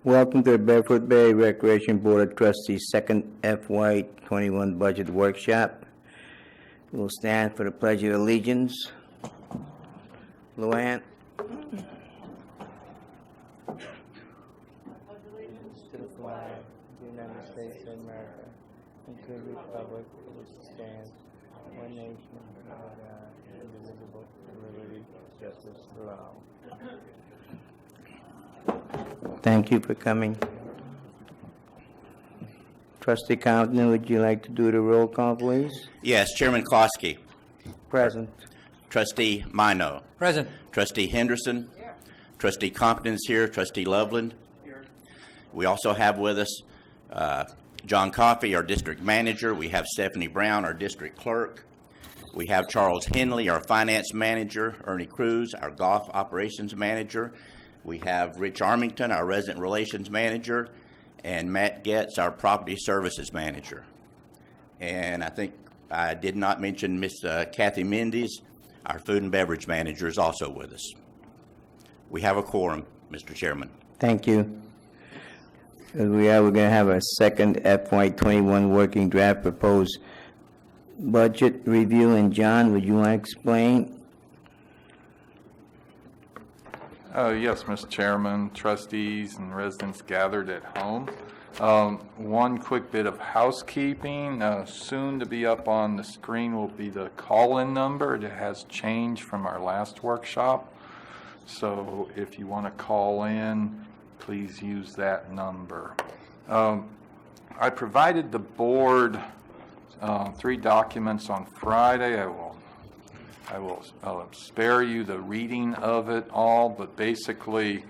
Welcome to the Barefoot Bay Recreation Board of Trustees' second FY21 Budget Workshop. We'll stand for the Pledge of Allegiance. LUANN. Allegiance to the flag of the United States of America and to the republic for which it stands, one nation, under God, indivisible, with liberty and justice for all. Thank you for coming. Trustee Compton, would you like to do the roll call, please? Yes, Chairman KLOSKY. Present. Trustee MAINO. Present. Trustee Henderson. Here. Trustee Compton's here. Trustee Loveland. Here. We also have with us John COFFEY, our district manager. We have Stephanie Brown, our district clerk. We have Charles Henley, our finance manager. Ernie Cruz, our golf operations manager. We have Rich Armington, our resident relations manager, and Matt Getz, our property services manager. And I think I did not mention Miss Kathy Mendes, our food and beverage manager, is also with us. We have a quorum, Mr. Chairman. Thank you. We're going to have a second FY21 working draft proposed budget review. And John, would you want to explain? Yes, Mr. Chairman, trustees and residents gathered at home. One quick bit of housekeeping. Soon to be up on the screen will be the call-in number. It has changed from our last workshop. So if you want to call in, please use that number. I provided the board 3 documents on Friday. I'll spare you the reading of it all, but basically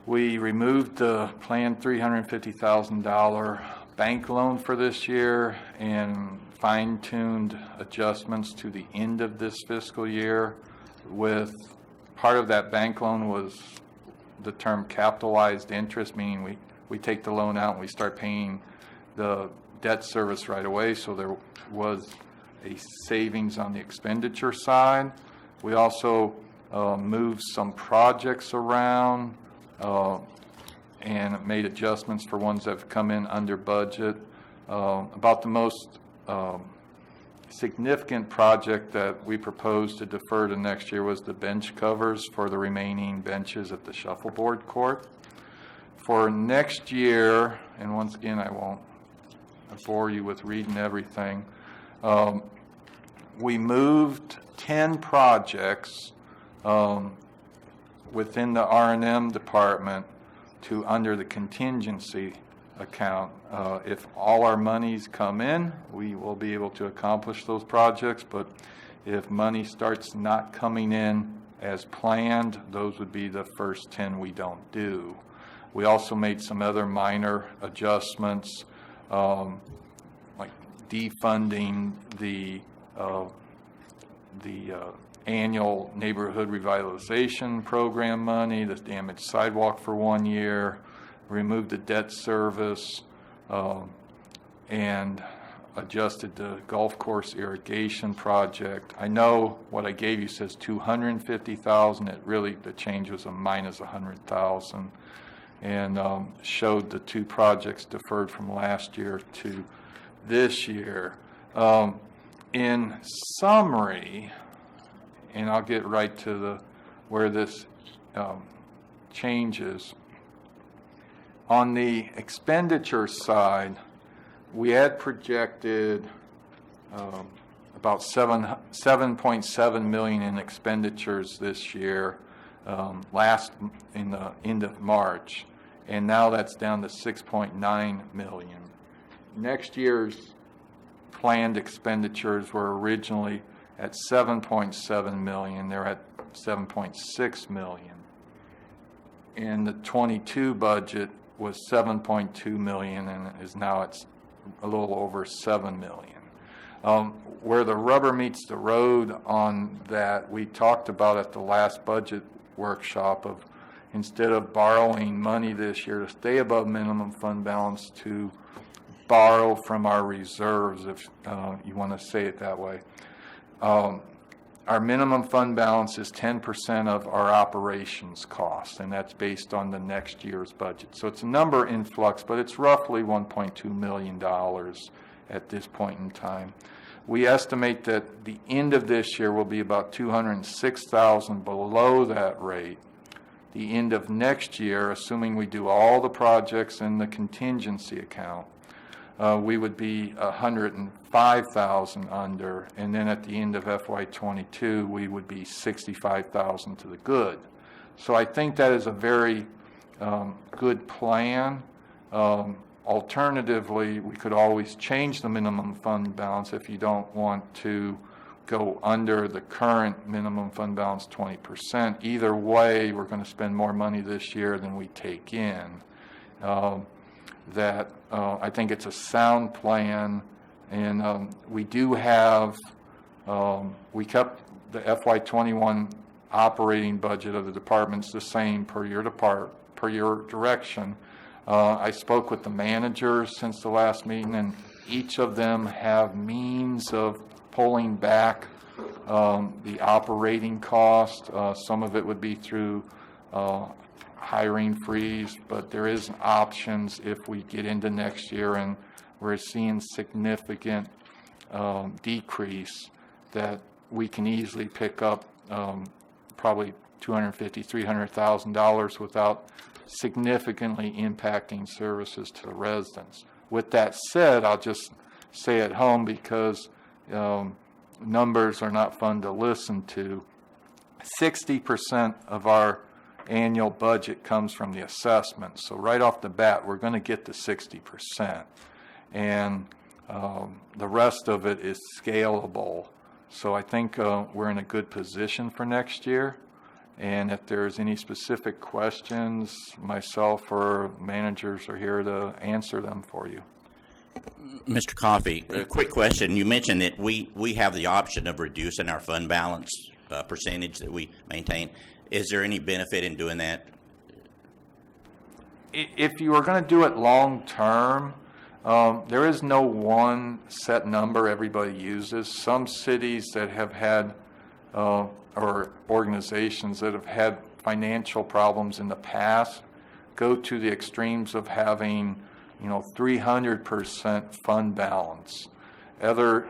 we removed the planned $350,000 bank loan for this year and fine-tuned adjustments to the end of this fiscal year. With part of that bank loan was the term capitalized interest, meaning we take the loan out and we start paying the debt service right away, so there was a savings on the expenditure side. We also moved some projects around and made adjustments for ones that have come in under budget. About the most significant project that we proposed to defer to next year was the bench covers for the remaining benches at the shuffleboard court. For next year, and once again I won't bore you with reading everything, we moved 10 projects within the R&M department to under the contingency account. If all our monies come in, we will be able to accomplish those projects, but if money starts not coming in as planned, those would be the first 10 we don't do. We also made some other minor adjustments, like defunding the annual neighborhood revitalization program money, the damaged sidewalk for 1 year, removed the debt service, and adjusted the golf course irrigation project. I know what I gave you says $250,000. It really, the change was a minus $100,000, and showed the 2 projects deferred from last year to this year. In summary, and I'll get right to where this changes. On the expenditure side, we had projected about $7.7 million in expenditures this year, in the end of March, and now that's down to $6.9 million. Next year's planned expenditures were originally at $7.7 million. They're at $7.6 million. And the 22 budget was $7.2 million and is now at a little over $7 million. Where the rubber meets the road on that, we talked about at the last budget workshop of, instead of borrowing money this year to stay above minimum fund balance, to borrow from our reserves, if you want to say it that way. our minimum fund balance is 10% of our operations costs, and that's based on the next year's budget. So it's a number in flux, but it's roughly $1.2 million at this point in time. We estimate that the end of this year will be about $206,000 below that rate. The end of next year, assuming we do all the projects in the contingency account, we would be $105,000 under, and then at the end of FY22, we would be $65,000 to the good. So I think that is a very good plan. Alternatively, we could always change the minimum fund balance if you don't want to go under the current minimum fund balance 20%. Either way, we're going to spend more money this year than we take in. I think it's a sound plan, and we do have, we kept the FY21 operating budget of the departments the same per your direction. I spoke with the managers since the last meeting, and each of them have means of pulling back the operating cost. Some of it would be through hiring freeze, but there is options if we get into next year and we're seeing significant decrease, that we can easily pick up probably $250,000, $300,000 without significantly impacting services to the residents. With that said, I'll just say at home, because numbers are not fun to listen to, 60% of our annual budget comes from the assessment. So right off the bat, we're going to get to 60%. And the rest of it is scalable. So I think we're in a good position for next year. And if there's any specific questions, myself or managers are here to answer them for you. Mr. Coffey, a quick question. You mentioned that we have the option of reducing our fund balance percentage that we maintain. Is there any benefit in doing that? If you are going to do it long term, there is no one set number everybody uses. Some cities that have had or organizations that have had financial problems in the past go to the extremes of having 300% fund balance. Other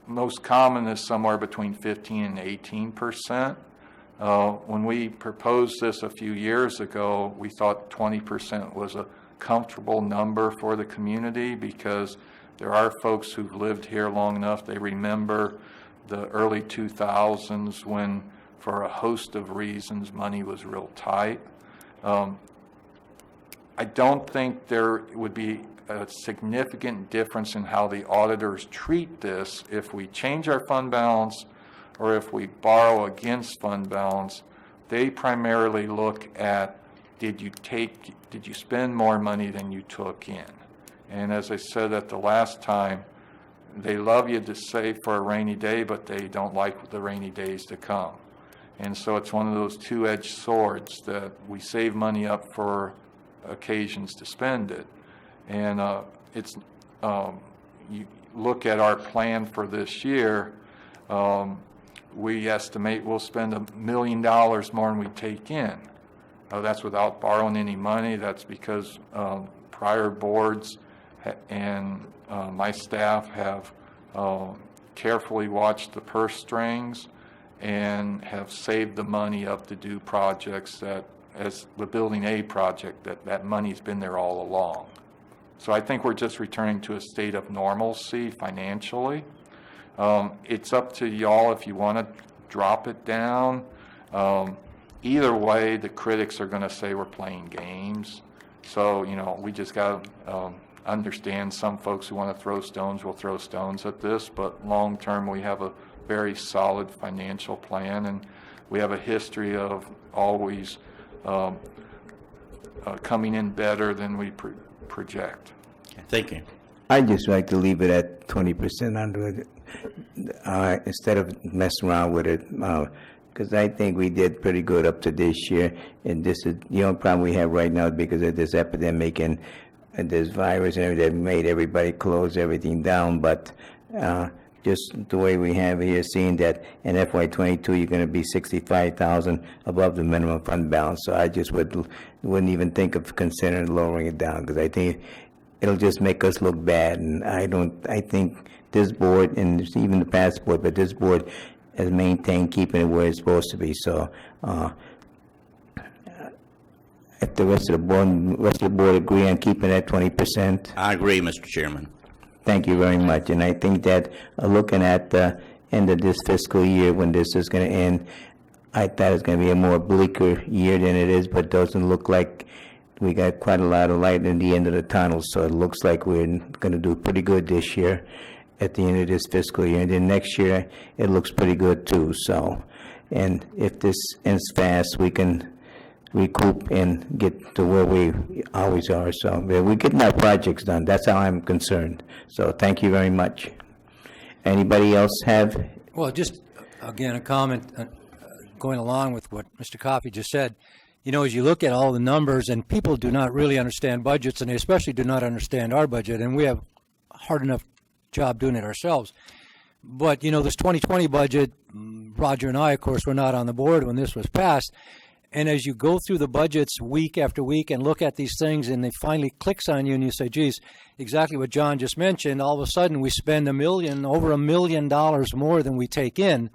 most common is somewhere between 15 and 18%. When we proposed this a few years ago, we thought 20% was a comfortable number for the community, because there are folks who've lived here long enough. They remember the early 2000s when, for a host of reasons, money was real tight. I don't think there would be a significant difference in how the auditors treat this if we change our fund balance or if we borrow against fund balance. They primarily look at, did you spend more money than you took in? And as I said at the last time, they love you to save for a rainy day, but they don't like the rainy days to come. And so it's one of those two-edged swords, that we save money up for occasions to spend it. And you look at our plan for this year, we estimate we'll spend $1 million more than we take in. That's without borrowing any money. That's because prior boards and my staff have carefully watched the purse strings and have saved the money up to do projects that, as the Building A project, that money's been there all along. So I think we're just returning to a state of normalcy financially. It's up to y'all if you want to drop it down. Either way, the critics are going to say we're playing games. So, we just got to understand some folks who want to throw stones will throw stones at this, but long term we have a very solid financial plan, and we have a history of always coming in better than we project. Okay, thank you. I'd just like to leave it at 20% under it, instead of messing around with it, because I think we did pretty good up to this year, and this is the only problem we have right now because of this epidemic and this virus and everything that made everybody close everything down. But just the way we have here, seeing that in FY22, you're going to be 65,000 above the minimum fund balance. So I just wouldn't even think of considering lowering it down, because I think it'll just make us look bad. And I think this board, and even the past board, but this board has maintained keeping it where it's supposed to be. So if the rest of the board agree on keeping that 20%. I agree, Mr. Chairman. Thank you very much. And I think that looking at the end of this fiscal year, when this is going to end, I thought it's going to be a more bleaker year than it is, but it doesn't look like we got quite a lot of light in the end of the tunnel. So it looks like we're going to do pretty good this year at the end of this fiscal year. And then next year, it looks pretty good too. So, and if this ends fast, we can recoup and get to where we always are. So we're getting our projects done. That's how I'm concerned. So thank you very much. Anybody else have? Well, just again, a comment going along with what Mr. Coffey just said. You know, as you look at all the numbers, and people do not really understand budgets, and they especially do not understand our budget, and we have a hard enough job doing it ourselves. But, you know, this 2020 budget, Roger and I, of course, were not on the board when this was passed. And as you go through the budgets week after week and look at these things, and it finally clicks on you and you say, geez, exactly what John just mentioned, all of a sudden we spend over $1 million more than we take in.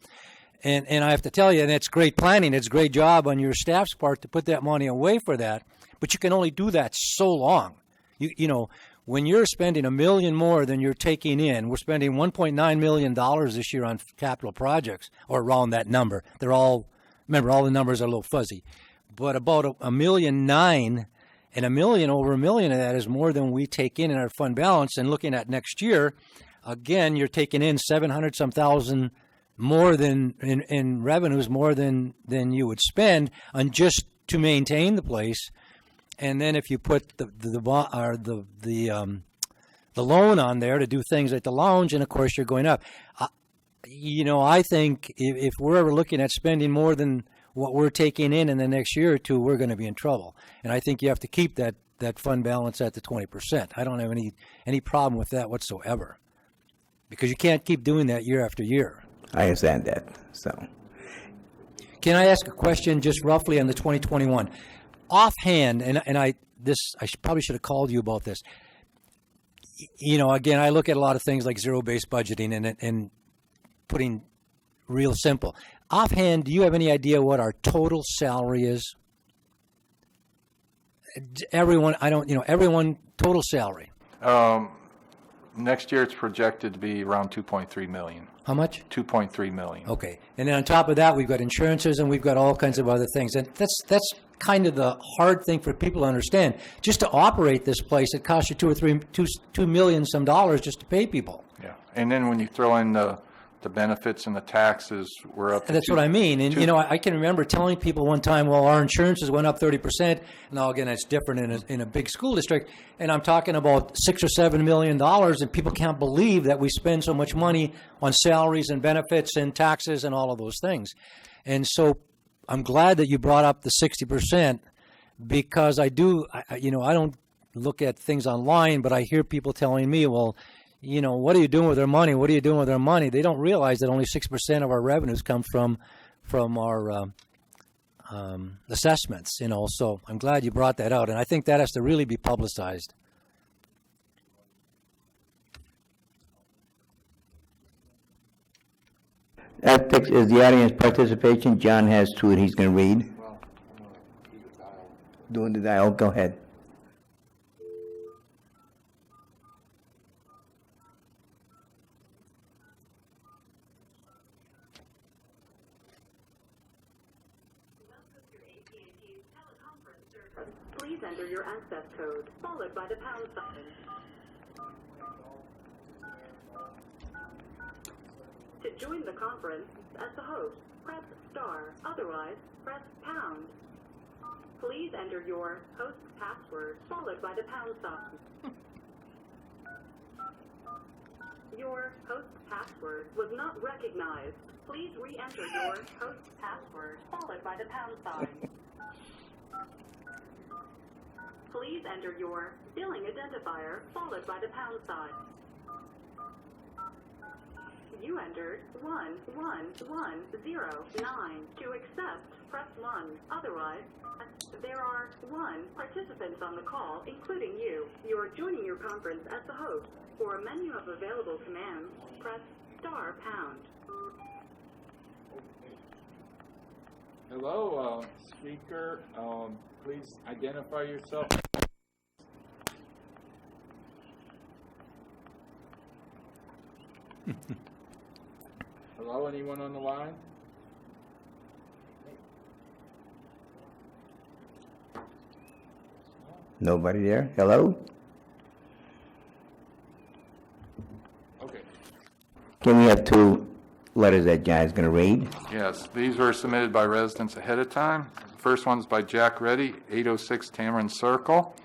And I have to tell you, and it's great planning, it's a great job on your staff's part to put that money away for that, but you can only do that so long. You know, when you're spending $1 million more than you're taking in, we're spending $1.9 million this year on capital projects, or around that number. They're all, remember, all the numbers are a little fuzzy, but about $1.9 million, and over $1 million of that is more than we take in our fund balance. And looking at next year, again, you're taking in 700 some thousand more than in revenues, more than you would spend on just to maintain the place. And then if you put the loan on there to do things like the lounge, and of course you're going up. You know, I think if we're ever looking at spending more than what we're taking in the next year or two, we're going to be in trouble. And I think you have to keep that fund balance at the 20%. I don't have any problem with that whatsoever, because you can't keep doing that year after year. I understand that. So, can I ask a question just roughly on the 2021? Offhand, and I probably should have called you about this. You know, again, I look at a lot of things like zero-based budgeting and putting real simple. Offhand, do you have any idea what our total salary is? Everyone, everyone total salary. Next year it's projected to be around 2.3 million. How much? 2.3 million. Okay. And then on top of that, we've got insurances and we've got all kinds of other things. And that's kind of the hard thing for people to understand. Just to operate this place, it costs you $2 million some dollars just to pay people. Yeah. And then when you throw in the benefits and the taxes, we're up to That's what I mean. And, you know, I can remember telling people one time, well, our insurances went up 30%. Now, again, it's different in a big school district. And I'm talking about $6 or $7 million, and people can't believe that we spend so much money on salaries and benefits and taxes and all of those things. And so I'm glad that you brought up the 60%, because I don't look at things online, but I hear people telling me, well, you know, what are you doing with their money? What are you doing with their money? They don't realize that only 6% of our revenues come from our assessments, you know. So I'm glad you brought that out, and I think that has to really be publicized. that is the audience participation. John has two that he's going to read. Doing the dial. Go ahead. Please enter your access code, followed by the pound sign. To join the conference as the host, press star. Otherwise, press pound. Please enter your host password, followed by the pound sign. Your host password was not recognized. Please re-enter your host password, followed by the pound sign. Please enter your billing identifier, followed by the pound sign. You entered 11109. To accept, press 1. Otherwise, there are 1 participants on the call, including you. You are joining your conference as the host. For a menu of available commands, press star pound. Hello, speaker. Please identify yourself. Hello, anyone on the line? Nobody there? Hello? Okay. Can we have 2 letters that John's going to read? Yes, these were submitted by residents ahead of time. The first one's by Jack Reddy, 806 Tamarind Circle.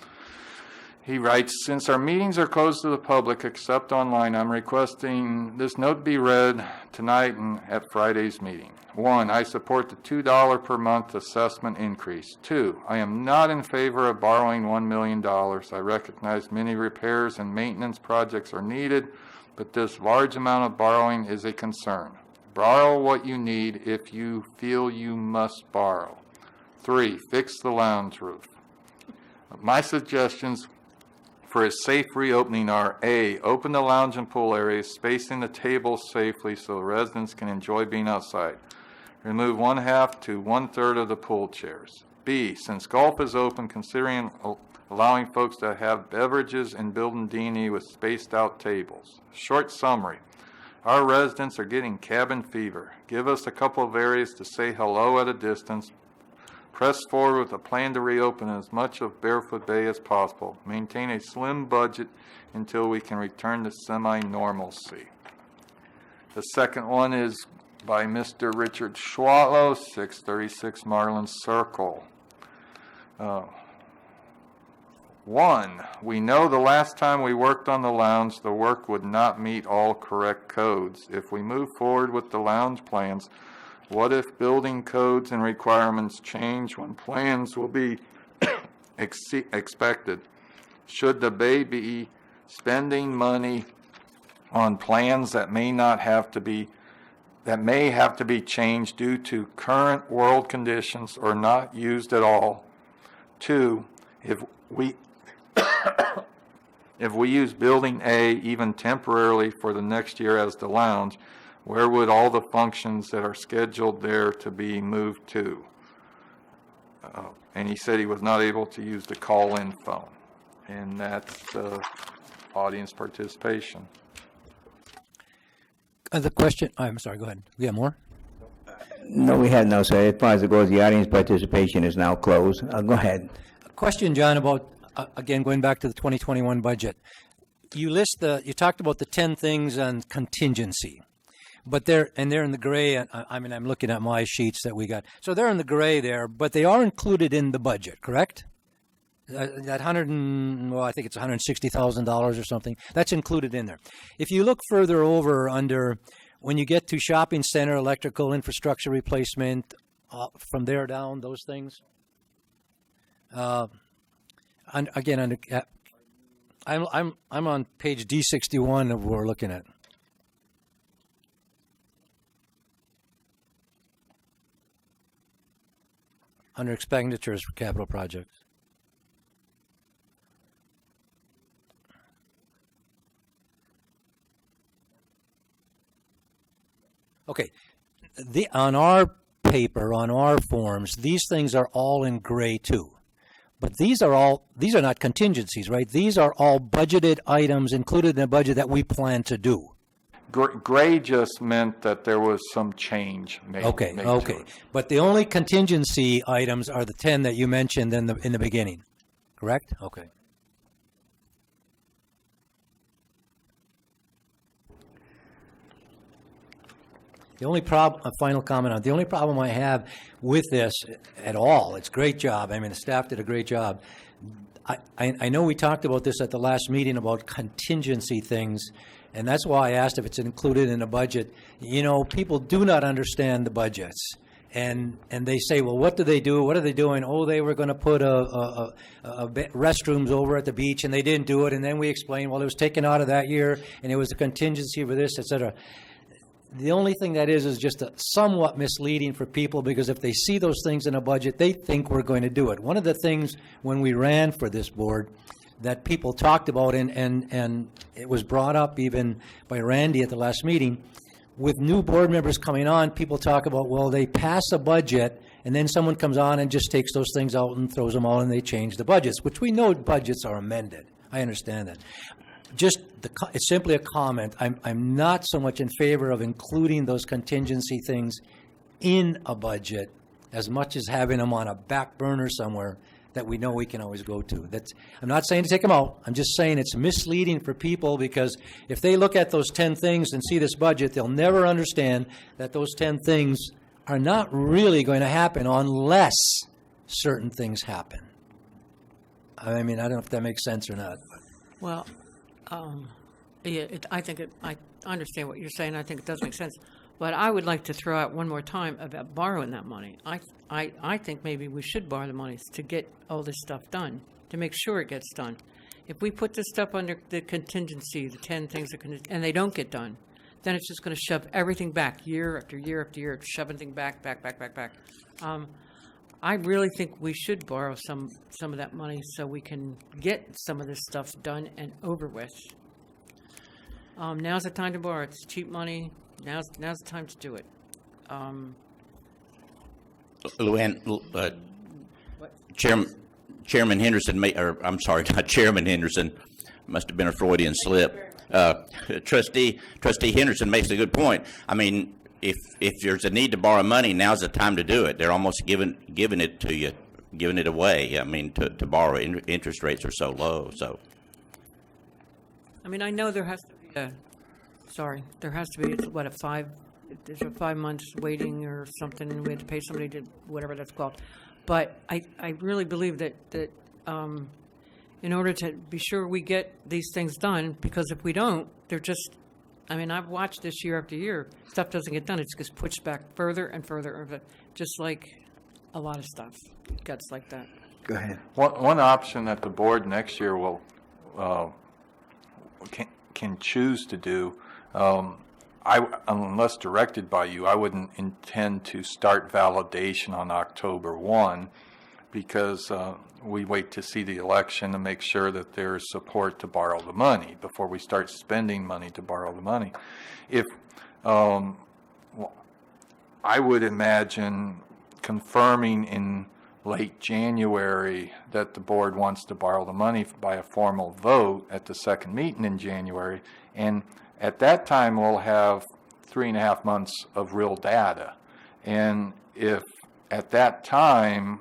He writes, since our meetings are closed to the public except online, I'm requesting this note be read tonight and at Friday's meeting. 1, I support the $2 per month assessment increase. 2, I am not in favor of borrowing $1 million. I recognize many repairs and maintenance projects are needed, but this large amount of borrowing is a concern. Borrow what you need if you feel you must borrow. 3, fix the lounge roof. My suggestions for a safe reopening are A, open the lounge and pool areas, spacing the tables safely so residents can enjoy being outside. Remove 1/2 to 1/3 of the pool chairs. B, since golf is open, considering allowing folks to have beverages in building D&E with spaced out tables. Short summary. Our residents are getting cabin fever. Give us a couple of areas to say hello at a distance. Press forward with a plan to reopen as much of Barefoot Bay as possible. Maintain a slim budget until we can return to semi-normalcy. The second one is by Mr. Richard Schwatlow, 636 Marlin Circle. 1, we know the last time we worked on the lounge, the work would not meet all correct codes. If we move forward with the lounge plans, what if building codes and requirements change when plans will be expected? Should the Bay be spending money on plans that may have to be changed due to current world conditions or not used at all? 2, if we use building A even temporarily for the next year as the lounge, where would all the functions that are scheduled there to be moved to? And he said he was not able to use the call-in phone. And that's audience participation. The question, I'm sorry, go ahead. We have more? No, we have no, sir. As far as it goes, the audience participation is now closed. Go ahead. A question, John, about, again, going back to the 2021 budget. You talked about the 10 things on contingency. But they're in the gray. I mean, I'm looking at my sheets that we got. So they're in the gray there, but they are included in the budget, correct? That I think it's $160,000 or something. That's included in there. If you look further over under, when you get to shopping center, electrical infrastructure replacement, from there down, those things. And again, I'm on page D61 of what we're looking at. Under expenditures for capital projects. Okay, on our paper, on our forms, these things are all in gray too. But these are not contingencies, right? These are all budgeted items included in the budget that we plan to do. Gray just meant that there was some change made. Okay. To it. But the only contingency items are the 10 that you mentioned in the beginning, correct? Okay. The only problem, a final comment on, the only problem I have with this at all, it's a great job. I mean, the staff did a great job. I know we talked about this at the last meeting about contingency things, and that's why I asked if it's included in the budget. You know, people do not understand the budgets. And they say, well, what do they do? What are they doing? Oh, they were going to put restrooms over at the beach, and they didn't do it. And then we explain, well, it was taken out of that year, and it was a contingency for this, et cetera. The only thing that is just somewhat misleading for people, because if they see those things in a budget, they think we're going to do it. One of the things when we ran for this board that people talked about, and it was brought up even by Randy at the last meeting, with new board members coming on, people talk about, well, they pass a budget, and then someone comes on and just takes those things out and throws them all, and they change the budgets, which we know budgets are amended. I understand that. Just it's simply a comment. I'm not so much in favor of including those contingency things in a budget as much as having them on a back burner somewhere that we know we can always go to. I'm not saying to take them out. I'm just saying it's misleading for people, because if they look at those 10 things and see this budget, they'll never understand that those 10 things are not really going to happen unless certain things happen. I mean, I don't know if that makes sense or not. Well, yeah, I understand what you're saying. I think it does make sense. But I would like to throw out one more time about borrowing that money. I think maybe we should borrow the money to get all this stuff done, to make sure it gets done. If we put this stuff under the contingency, the 10 things, and they don't get done, then it's just going to shove everything back year after year after year, shove everything back. I really think we should borrow some of that money so we can get some of this stuff done and over with. Now's the time to borrow. It's cheap money. Now's the time to do it. LUANN, Chairman Henderson, I'm sorry, not Chairman Henderson, must have been a Freudian slip. Trustee Henderson makes a good point. I mean, if there's a need to borrow money, now's the time to do it. They're almost giving it to you, giving it away. I mean, to borrow. Interest rates are so low. So, I mean, I know there has to be there's a 5 months waiting or something, and we have to pay somebody to whatever that's called. But I really believe that in order to be sure we get these things done, because if we don't, they're just, I mean, I've watched this year after year, stuff doesn't get done. It gets pushed back further and further, just like a lot of stuff gets like that. Go ahead. One option that the board next year will can choose to do, unless directed by you, I wouldn't intend to start validation on October 1, because we wait to see the election to make sure that there's support to borrow the money before we start spending money to borrow the money. If I would imagine confirming in late January that the board wants to borrow the money by a formal vote at the second meeting in January, and at that time we'll have 3.5 months of real data. And if at that time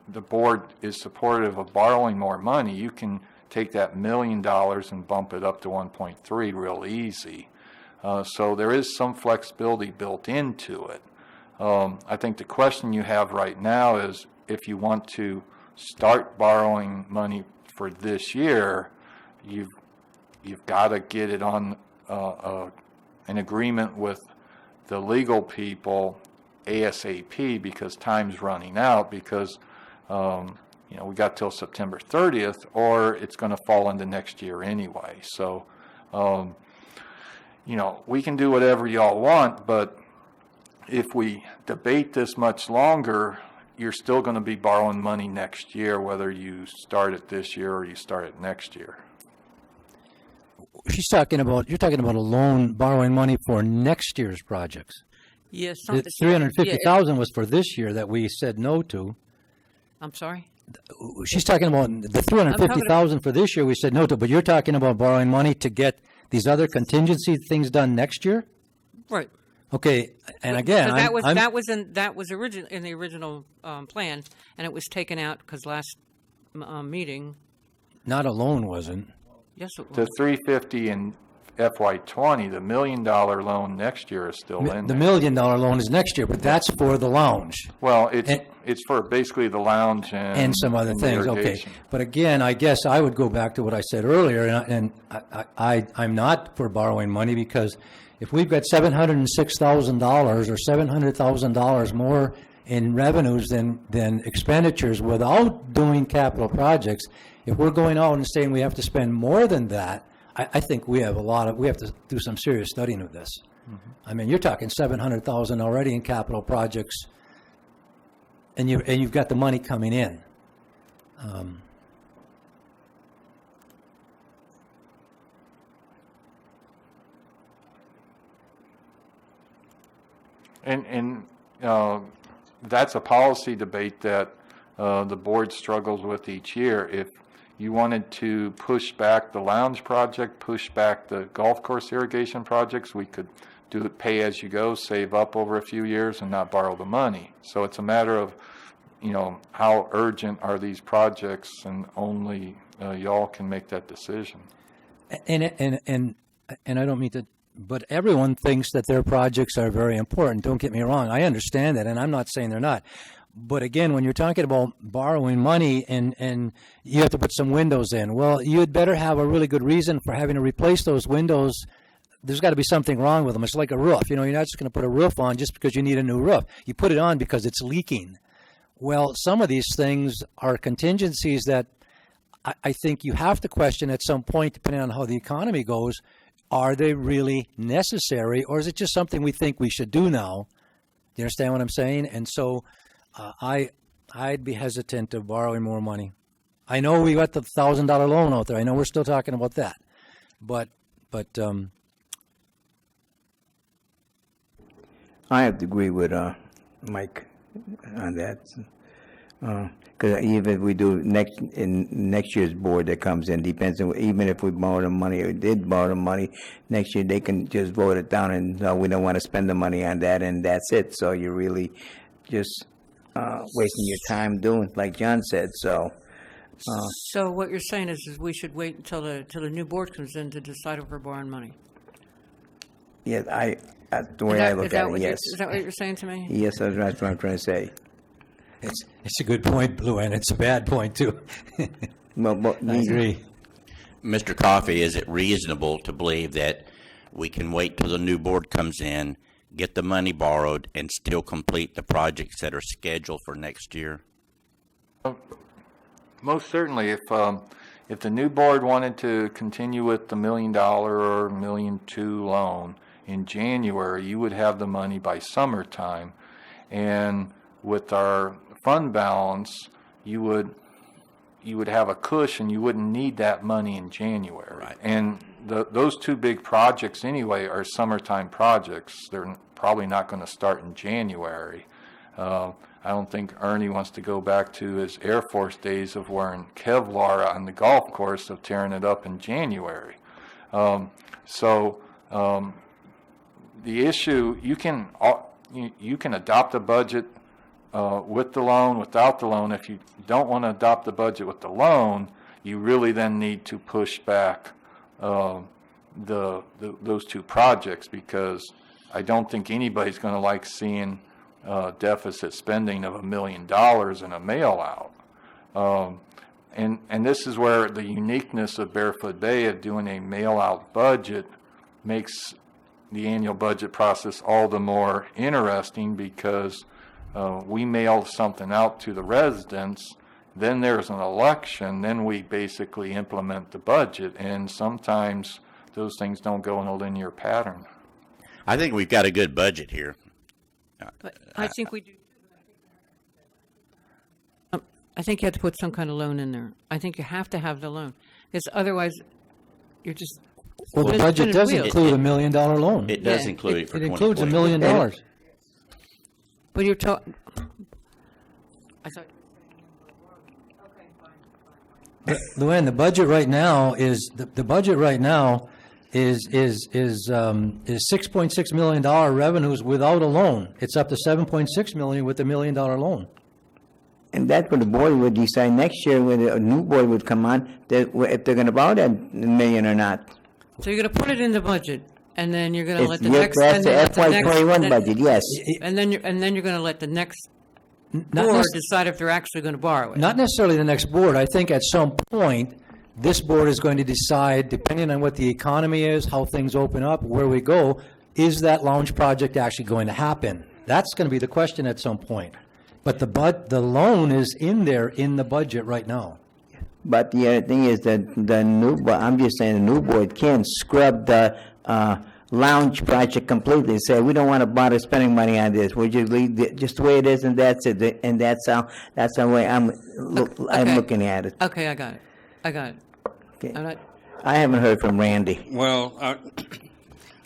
the board is supportive of borrowing more money, you can take that $1 million and bump it up to 1.3 real easy. So there is some flexibility built into it. I think the question you have right now is, if you want to start borrowing money for this year, you've got to get it on an agreement with the legal people ASAP, because time's running out, because we got till September 30th, or it's going to fall into next year anyway. So we can do whatever y'all want, but if we debate this much longer, you're still going to be borrowing money next year, whether you start it this year or you start it next year. You're talking about a loan borrowing money for next year's projects. Yes, The $350,000 was for this year that we said no to. I'm sorry? She's talking about the $350,000 for this year we said no to, but you're talking about borrowing money to get these other contingency things done next year? Right. Okay, and again, that was in the original plan, and it was taken out because last meeting. Not a loan wasn't. Yes, it was. The $350 in FY20, the $1 million loan next year is still in there. The $1 million loan is next year, but that's for the lounge. Well, it's for basically the lounge and some other things. Okay, but again, I guess I would go back to what I said earlier, and I'm not for borrowing money, because if we've got $706,000 or $700,000 more in revenues than expenditures without doing capital projects, if we're going out and saying we have to spend more than that, I think we have to do some serious studying of this. I mean, you're talking 700,000 already in capital projects, and you've got the money coming in. And that's a policy debate that the board struggles with each year. If you wanted to push back the lounge project, push back the golf course irrigation projects, we could do it pay as you go, save up over a few years and not borrow the money. So it's a matter of, how urgent are these projects, and only y'all can make that decision. And I don't mean to, but everyone thinks that their projects are very important. Don't get me wrong. I understand that, and I'm not saying they're not. But again, when you're talking about borrowing money and you have to put some windows in, well, you'd better have a really good reason for having to replace those windows. There's got to be something wrong with them. It's like a roof. You're not just going to put a roof on just because you need a new roof. You put it on because it's leaking. Well, some of these things are contingencies that I think you have to question at some point, depending on how the economy goes. Are they really necessary, or is it just something we think we should do now? Do you understand what I'm saying? And so I'd be hesitant of borrowing more money. I know we got the $1,000 loan out there. I know we're still talking about that. But I have to agree with Mike on that. Because even if we do next year's board that comes in, depends on, even if we borrow the money or did borrow the money, next year they can just vote it down and we don't want to spend the money on that, and that's it. So you're really just wasting your time doing, like John said. So what you're saying is we should wait until the new board comes in to decide if we're borrowing money. yes, that's the way I look at it. Yes. Is that what you're saying to me? Yes, that's what I'm trying to say. it's a good point, LUANN. It's a bad point too. Well, I agree. Mr. Coffey, is it reasonable to believe that we can wait till the new board comes in, get the money borrowed, and still complete the projects that are scheduled for next year? Most certainly. If the new board wanted to continue with the $1 million or $1.2 million loan in January, you would have the money by summertime. And with our fund balance, you would have a cushion. You wouldn't need that money in January. Right. And those two big projects anyway are summertime projects. They're probably not going to start in January. I don't think Ernie wants to go back to his Air Force days of wearing Kevlar on the golf course, of tearing it up in January. The issue, you can adopt a budget with the loan, without the loan. If you don't want to adopt the budget with the loan, you really then need to push back those two projects, because I don't think anybody's going to like seeing deficit spending of $1 million in a mail out. And this is where the uniqueness of Barefoot Bay of doing a mail out budget makes the annual budget process all the more interesting, because we mail something out to the residents, then there's an election, then we basically implement the budget, and sometimes those things don't go in a linear pattern. I think we've got a good budget here. But I think we do. I think you have to put some kind of loan in there. I think you have to have the loan, because otherwise you're just... Well, the budget does include $1 million loan. It does include it for 2020. It includes $1 million. But you're talking... I thought... LUANN, the budget right now is is $6.6 million revenues without a loan. It's up to $7.6 million with the $1 million loan. And that's what the board would decide next year, when a new board would come on, that if they're going to borrow that $1 million or not. So you're going to put it in the budget, and then you're going to let the Yes, next... that's the FY21 budget, yes. And then you're going to let the next board decide if they're actually going to borrow it. Not necessarily the next board. I think at some point, this board is going to decide, depending on what the economy is, how things open up, where we go, is that lounge project actually going to happen? That's going to be the question at some point. But the loan is in there in the budget right now. But the other thing is that I'm just saying the new board can scrub the lounge project completely, say, we don't want to bother spending money on this, we'll just leave it just the way it is, and that's it, and that's the way I'm Okay. looking at it. Okay, I got it. Okay. I'm not, I haven't heard from Randy. Well, I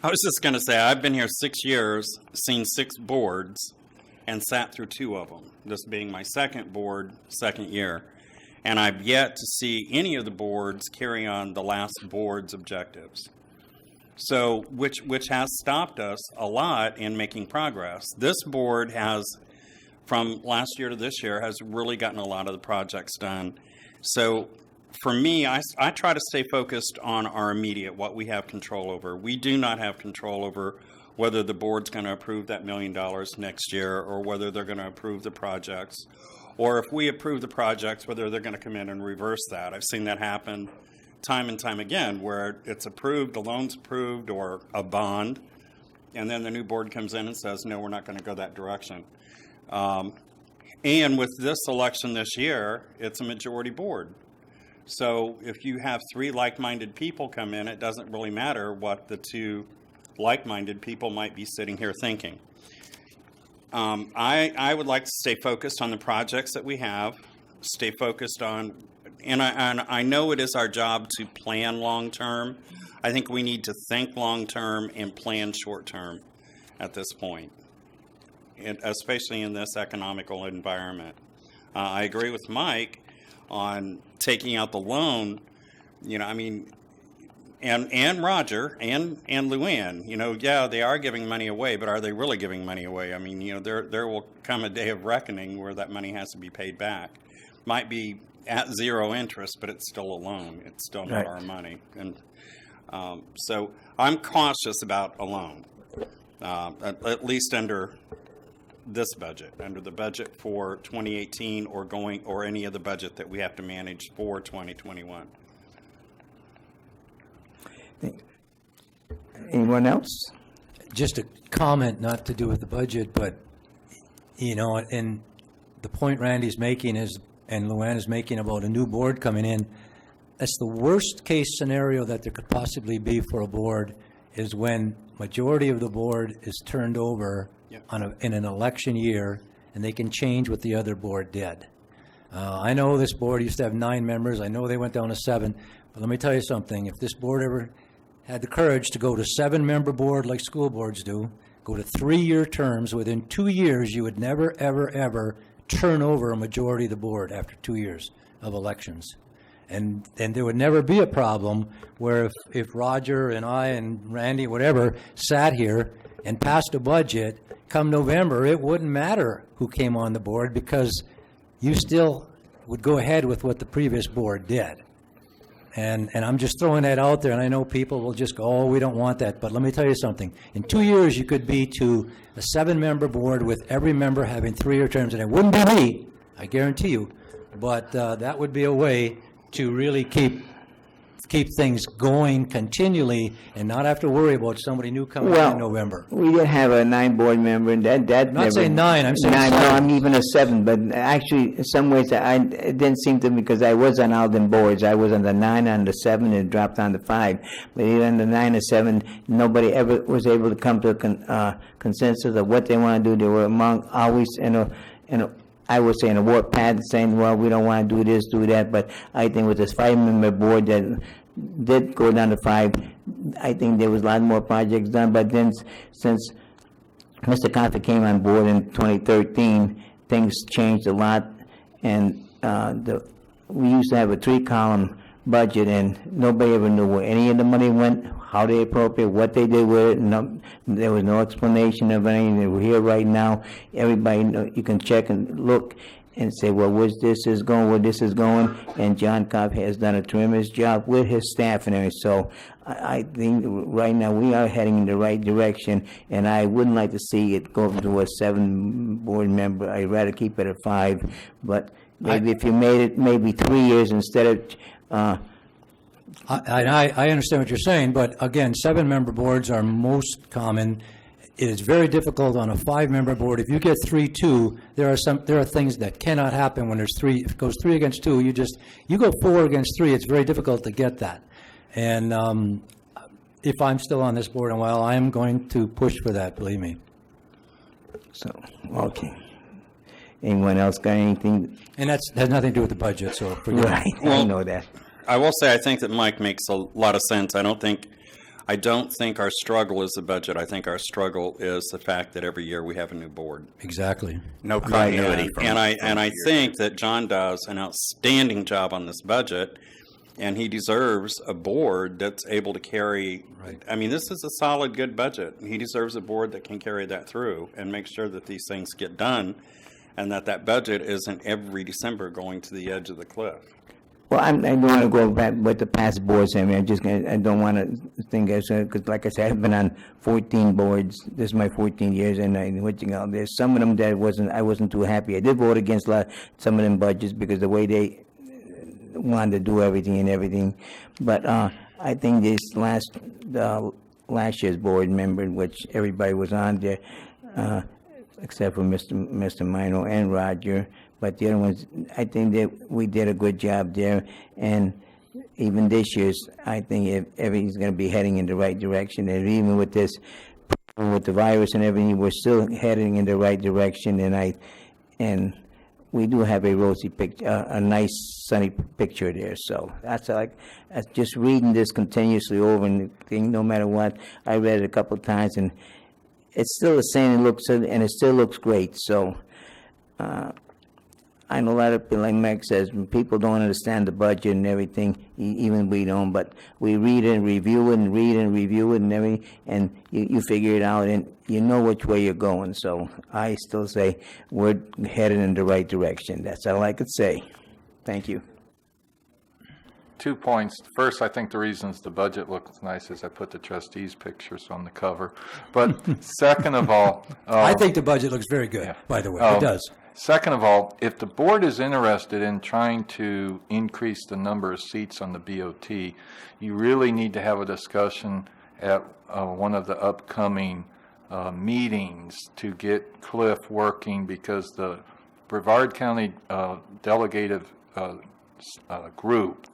was just going to say, I've been here 6 years, seen 6 boards, and sat through 2 of them, this being my second board, second year. And I've yet to see any of the boards carry on the last board's objectives. So, which has stopped us a lot in making progress. This board has, from last year to this year, has really gotten a lot of the projects done. So, for me, I try to stay focused on our immediate, what we have control over. We do not have control over whether the board's going to approve that $1 million next year, or whether they're going to approve the projects, or if we approve the projects, whether they're going to come in and reverse that. I've seen that happen time and time again, where it's approved, a loan's approved, or a bond, and then the new board comes in and says, no, we're not going to go that direction. And with this election this year, it's a majority board. So if you have 3 like-minded people come in, it doesn't really matter what the 2 like-minded people might be sitting here thinking. I would like to stay focused on the projects that we have, stay focused on, and I know it is our job to plan long-term. I think we need to think long-term and plan short-term at this point, and especially in this economical environment. I agree with Mike on taking out the loan, I mean, and Roger and LUANN, yeah, they are giving money away, but are they really giving money away? I mean, there will come a day of reckoning where that money has to be paid back. Might be at 0 interest, but it's still a loan. It's still not our money. And so I'm cautious about a loan, at least under this budget, under the budget for 2018, or any of the budget that we have to manage for 2021. Anyone else? Just a comment, not to do with the budget, but, and the point Randy's making is, and LUANN is making about a new board coming in, that's the worst case scenario that there could possibly be for a board, is when majority of the board is turned over in an election year, and they can change what the other board did. I know this board used to have 9 members. I know they went down to 7. But let me tell you something. If this board ever had the courage to go to 7-member board like school boards do, go to 3-year terms, within 2 years, you would never, ever, ever turn over a majority of the board after 2 years of elections. And there would never be a problem where if Roger and I and Randy, whatever, sat here and passed a budget, come November, it wouldn't matter who came on the board, because you still would go ahead with what the previous board did. And I'm just throwing that out there, and I know people will just go, oh, we don't want that. But let me tell you something. In 2 years, you could be to a 7-member board with every member having 3-year terms, and it wouldn't be me, I guarantee you. But that would be a way to really keep things going continually and not have to worry about somebody new coming in November. We did have a 9 board member, and that I'm not saying 9, I'm saying 9. 7. No, I'm even a 7. But actually, in some ways, it didn't seem to me, because I was on all them boards. I was on the 9, on the 7, and dropped on the 5. But even on the 9 and 7, nobody ever was able to come to a consensus of what they want to do. They were always I would say in a warp path, saying, well, we don't want to do this, do that. But I think with this 5-member board that did go down to 5, I think there was a lot more projects done. But then, since Mr. COFFEY came on board in 2013, things changed a lot. And we used to have a 3-column budget, and nobody ever knew where any of the money went, how they appropriate, what they did with it. No, there was no explanation of anything. We're here right now. Everybody, you can check and look and say, well, where this is going, and John COFFEY has done a tremendous job with his staff and everything. So I think right now we are heading in the right direction, and I wouldn't like to see it go to a 7-board member. I'd rather keep it at 5, but maybe if you made it maybe 3 years instead of I understand what you're saying, but again, 7-member boards are most common. It is very difficult on a 5-member board. If you get 3-2, there are things that cannot happen when there's 3. If it goes 3 against 2, you go 4 against 3. It's very difficult to get that. And if I'm still on this board in a while, I am going to push for that, believe me. So, okay. Anyone else got anything? And that has nothing to do with the budget, so forget it. Right, I Well- know that. I will say I think that Mike makes a lot of sense. I don't think our struggle is the budget. I think our struggle is the fact that every year we have a new board. Exactly. No continuity from. And I think that John does an outstanding job on this budget, and he deserves a board that's able to carry. Right. I mean, this is a solid, good budget. He deserves a board that can carry that through and make sure that these things get done, and that budget isn't every December going to the edge of the cliff. Well, I don't want to go back with the past boards. I mean, I don't want to think because, like I said, I've been on 14 boards. This is my 14 years, and there's some of them that I wasn't too happy. I did vote against some of them budgets because the way they wanted to do everything. But I think the last year's board member, which everybody was on there, except for Mr. MAINO and Roger. But the other ones, I think that we did a good job there. And even this year's, I think everything's going to be heading in the right direction. And even with this, with the virus and everything, we're still heading in the right direction. And we do have a rosy picture, a nice sunny picture there. So that's just reading this continuously over and thing, no matter what. I read it a couple of times, and it's still the same. And it still looks great. So. I know a lot of people, like Mike says, people don't understand the budget and everything, even we don't, but we read it and review it and read and review it and everything, and you figure it out and you know which way you're going. So I still say we're headed in the right direction. That's all I could say. Thank you. 2 points. First, I think the reasons the budget looks nice is I put the trustees' pictures on the cover. But second of all... I think the budget looks very good, by the way. It does. Second of all, if the board is interested in trying to increase the number of seats on the BOT, you really need to have a discussion at one of the upcoming meetings to get Cliff working, because the Brevard County delegative group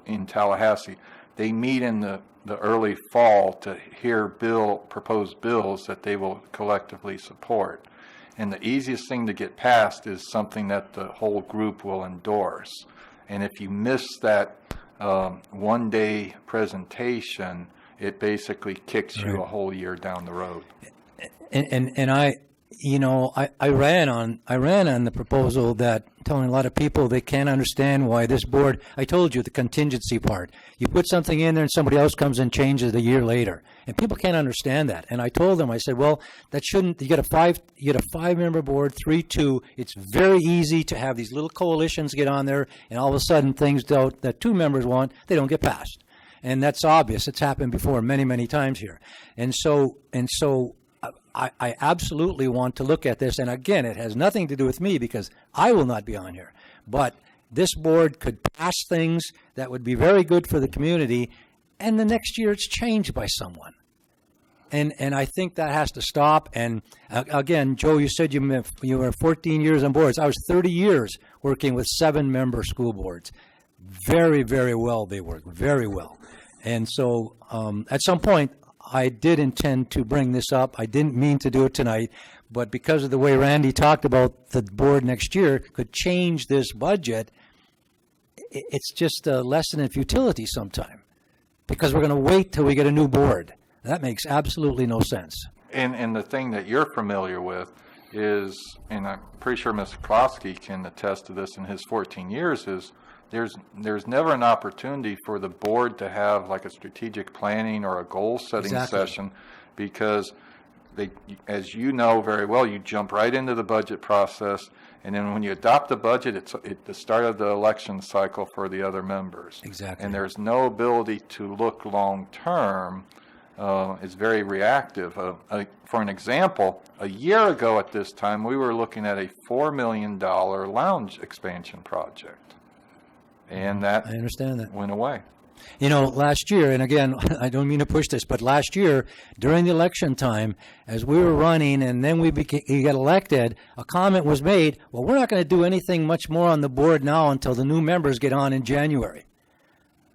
in Tallahassee, they meet in the early fall to hear proposed bills that they will collectively support. And the easiest thing to get passed is something that the whole group will endorse. And if you miss that one-day presentation, it basically kicks you a whole year down the road. And I ran on the proposal that telling a lot of people they can't understand why this board, I told you the contingency part. You put something in there and somebody else comes and changes it a year later. And people can't understand that. And I told them, I said, well, that shouldn't, you get a 5-member board, 3-2. It's very easy to have these little coalitions get on there, and all of a sudden things that 2 members want, they don't get passed. And that's obvious. It's happened before many, many times here. And so I absolutely want to look at this, and again, it has nothing to do with me because I will not be on here. But this board could pass things that would be very good for the community, and the next year it's changed by someone. And I think that has to stop. And again, Joe, you said you were 14 years on boards. I was 30 years working with 7-member school boards. Very, very well they work, very well. And so at some point, I did intend to bring this up. I didn't mean to do it tonight, but because of the way Randy talked about the board next year could change this budget, it's just a lesson in futility sometime, because we're going to wait till we get a new board. That makes absolutely no sense. And the thing that you're familiar with is, and I'm pretty sure Mr. KLOSKY can attest to this in his 14 years, is there's never an opportunity for the board to have like a strategic planning or a goal-setting session, because they, as you know very well, you jump right into the budget process, and then when you adopt the budget, it's the start of the election cycle for the other members. Exactly. And there's no ability to look long-term. It's very reactive. For an example, a year ago at this time, we were looking at a $4 million lounge expansion project. And that I understand that went away. You know, last year, and again, I don't mean to push this, but last year, during the election time, as we were running and then we got elected, a comment was made, well, we're not going to do anything much more on the board now until the new members get on in January.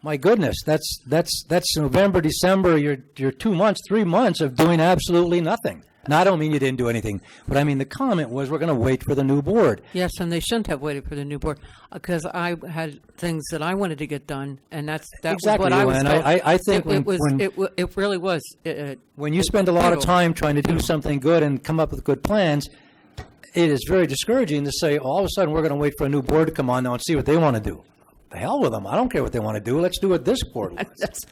My goodness, that's November, December. You're 2 months, 3 months of doing absolutely nothing. Now, I don't mean you didn't do anything, but I mean the comment was we're going to wait for the new board. Yes, and they shouldn't have waited for the new board, because I had things that I wanted to get done, and that Exactly, was what I was LUANN. told. I think It really was. When you spend a lot of time trying to do something good and come up with good plans, it is very discouraging to say all of a sudden we're going to wait for a new board to come on now and see what they want to do. The hell with them. I don't care what they want to do. Let's do what this board wants.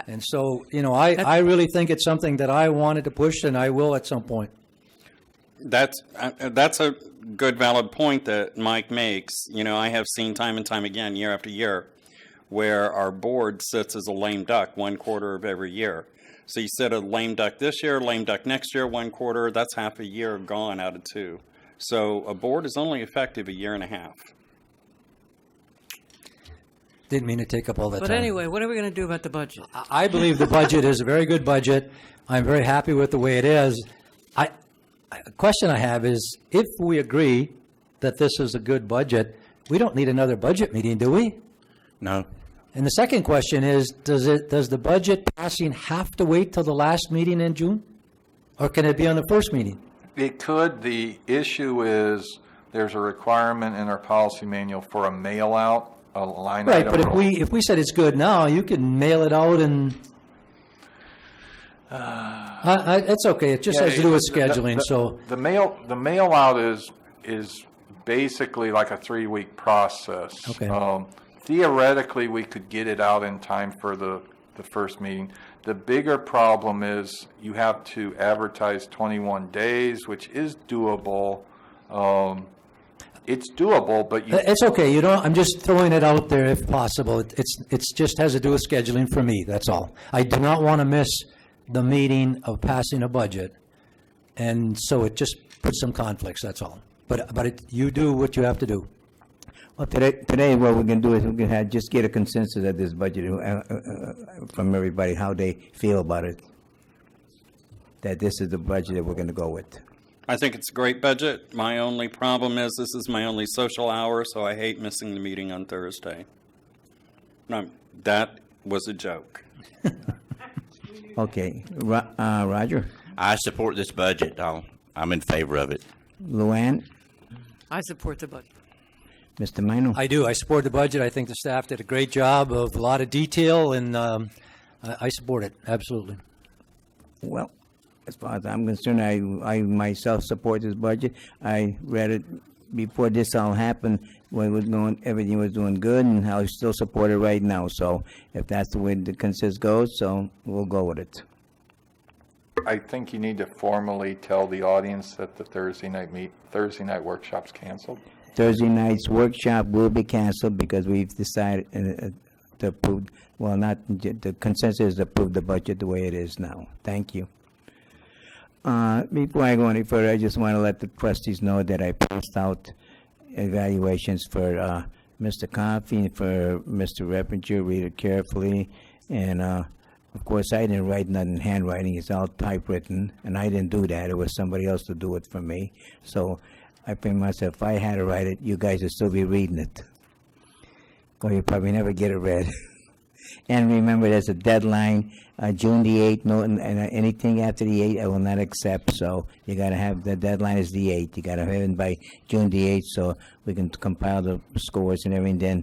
And so, I really think it's something that I wanted to push, and I will at some point. That's a good, valid point that Mike makes. I have seen time and time again, year after year, where our board sits as a lame duck 1 quarter of every year. So you sit a lame duck this year, lame duck next year, 1 quarter, that's half a year gone out of 2. So a board is only effective a year and a half. Didn't mean to take up all that time. But anyway, what are we going to do about the budget? I believe the budget is a very good budget. I'm very happy with the way it is. A question I have is, if we agree that this is a good budget, we don't need another budget meeting, do we? No. And the second question is, does the budget passing have to wait till the last meeting in June? Or can it be on the first meeting? It could. The issue is there's a requirement in our policy manual for a mail out, a line Right, item. but if we said it's good now, you can mail it out and... it's okay. It just has to do with scheduling. The mail out is basically like a 3-week process. Okay. Theoretically, we could get it out in time for the first meeting. The bigger problem is you have to advertise 21 days, which is doable. It's doable, but It's okay. I'm just throwing it out there if possible. It's just has to do with scheduling for me. That's all. I do not want to miss the meeting of passing a budget, and so it just puts some conflicts. That's all. But you do what you have to do. Well, today what we're going to do is we're going to just get a consensus of this budget from everybody, how they feel about it, that this is the budget that we're going to go with. I think it's a great budget. My only problem is this is my only social hour, so I hate missing the meeting on Thursday. No, that was a joke. Okay. Roger? I support this budget. I'm in favor of it. LUANN? I support the budget. Mr. MAINO? I do. I support the budget. I think the staff did a great job of a lot of detail, and I support it. Absolutely. Well, as far as I'm concerned, I myself support this budget. I read it before this all happened, when it was going, everything was doing good, and I still support it right now. So if that's the way the consensus goes, so we'll go with it. I think you need to formally tell the audience that the Thursday night workshop's canceled. Thursday night's workshop will be canceled because we've decided to approve, well, not, the consensus is to approve the budget the way it is now. Thank you. Before I go any further, I just want to let the trustees know that I passed out evaluations for Mr. Coffey and for Mr. Reppinger. Read it carefully. And, of course, I didn't write nothing in handwriting. It's all typewritten, and I didn't do that. It was somebody else to do it for me. So I figured myself, if I had to write it, you guys would still be reading it. Or you probably never get it read. And remember, there's a deadline, June the 8th. No, and anything after the 8th, I will not accept. So you got to have, the deadline is the 8th. You got to have it by June the 8th so we can compile the scores and everything. Then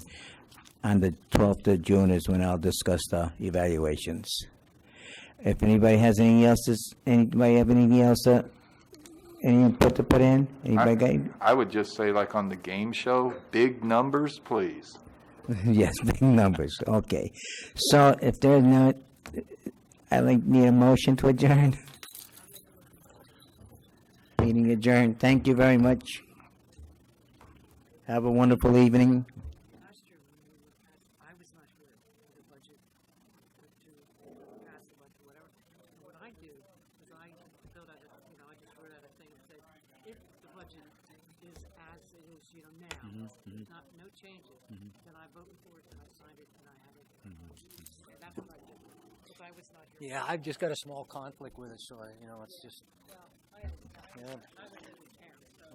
on the 12th of June is when I'll discuss the evaluations. If anybody has anything else, anybody have anything else, any input to put in? Anybody got? I would just say, like on the game show, big numbers, please. Yes, big numbers. Okay. So if there's no, need a motion to adjourn. Meeting adjourned. Thank you very much. Have a wonderful evening. Last year, I was not here for the budget, to pass the budget, whatever. What I do is I filled out, I just wrote out a thing that said, if the budget is as it is, now, no changes, then I vote for it, and I signed it, and I have it. And that's what I did, because I was not here. Yeah, I've just got a small conflict with it, so it's just. Well, I